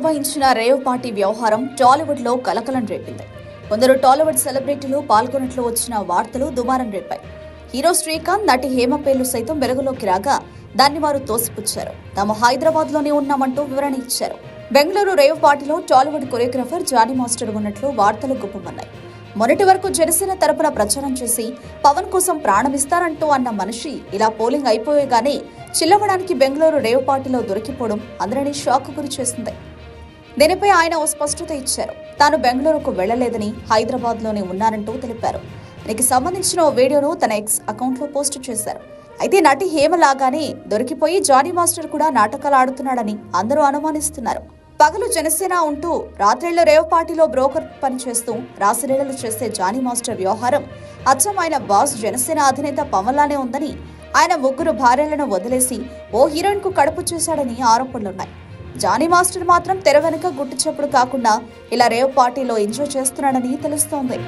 నిర్వహించిన rave party వ్యవహారం టాలీవుడ్ లో కలకలం రేపింది. కొందరు టాలీవుడ్ సెలబ్రిటీలు పాల్గొన్నట్లు వచ్చిన వార్తలు దుమారం రేపాయి. హీరో శ్రీకాంత్, నటి హేమ పేర్లు సైతం వెలుగులోకి రాగా దాన్ని వారు తోసిపుచ్చారు. తాము హైదరాబాద్ లోనే ఉన్నామంటూ వివరణ ఇచ్చారు. బెంగళూరు రేవ్ పార్టీలో టాలీవుడ్ కొరియోగ్రాఫర్ జానీ మాస్టర్ ఉన్నట్లు వార్తలు గుప్పమన్నాయి. మొన్నటి వరకు జనసేన తరపున ప్రచారం చేసి పవన్ కోసం ప్రాణమిస్తారంటూ అన్న మనిషి ఇలా పోలింగ్ అయిపోయేగానే చిల్లవడానికి బెంగళూరు రేవ్ పార్టీలో దొరికిపోవడం అందరినీ షాక్ గురి చేసింది. దీనిపై ఆయన ఓ స్పష్టత ఇచ్చారు. తాను బెంగళూరుకు వెళ్లలేదని హైదరాబాద్ లోనే ఉన్నారంటూ తెలిపారు. దీనికి సంబంధించిన ఓ వీడియోను తన ఎక్స్ అకౌంట్ లో పోస్టు చేశారు. అయితే నటి హేమ లాగానే దొరికిపోయి జానీ మాస్టర్ కూడా నాటకాలు ఆడుతున్నాడని అందరూ అనుమానిస్తున్నారు. పగలు జనసేన ఉంటూ రాత్రిళ్ల రేవ్ పార్టీలో బ్రోకర్ పనిచేస్తూ రాసిలీలలు చేసే జానీ మాస్టర్ వ్యవహారం అచ్చం ఆయన బాస్ జనసేన అధినేత పవన్ లానే ఉందని, ఆయన 3 భార్యలను వదిలేసి ఓ హీరోయిన్ కు కడుపు చేశాడని ఆరోపణలున్నాయి. జానీ మాస్టర్ మాత్రం తెర వెనుక గుట్టు చప్పుడు కాకుండా ఇలా రేవ్ పార్టీలో ఎంజాయ్ చేస్తున్నాడని తెలుస్తోంది.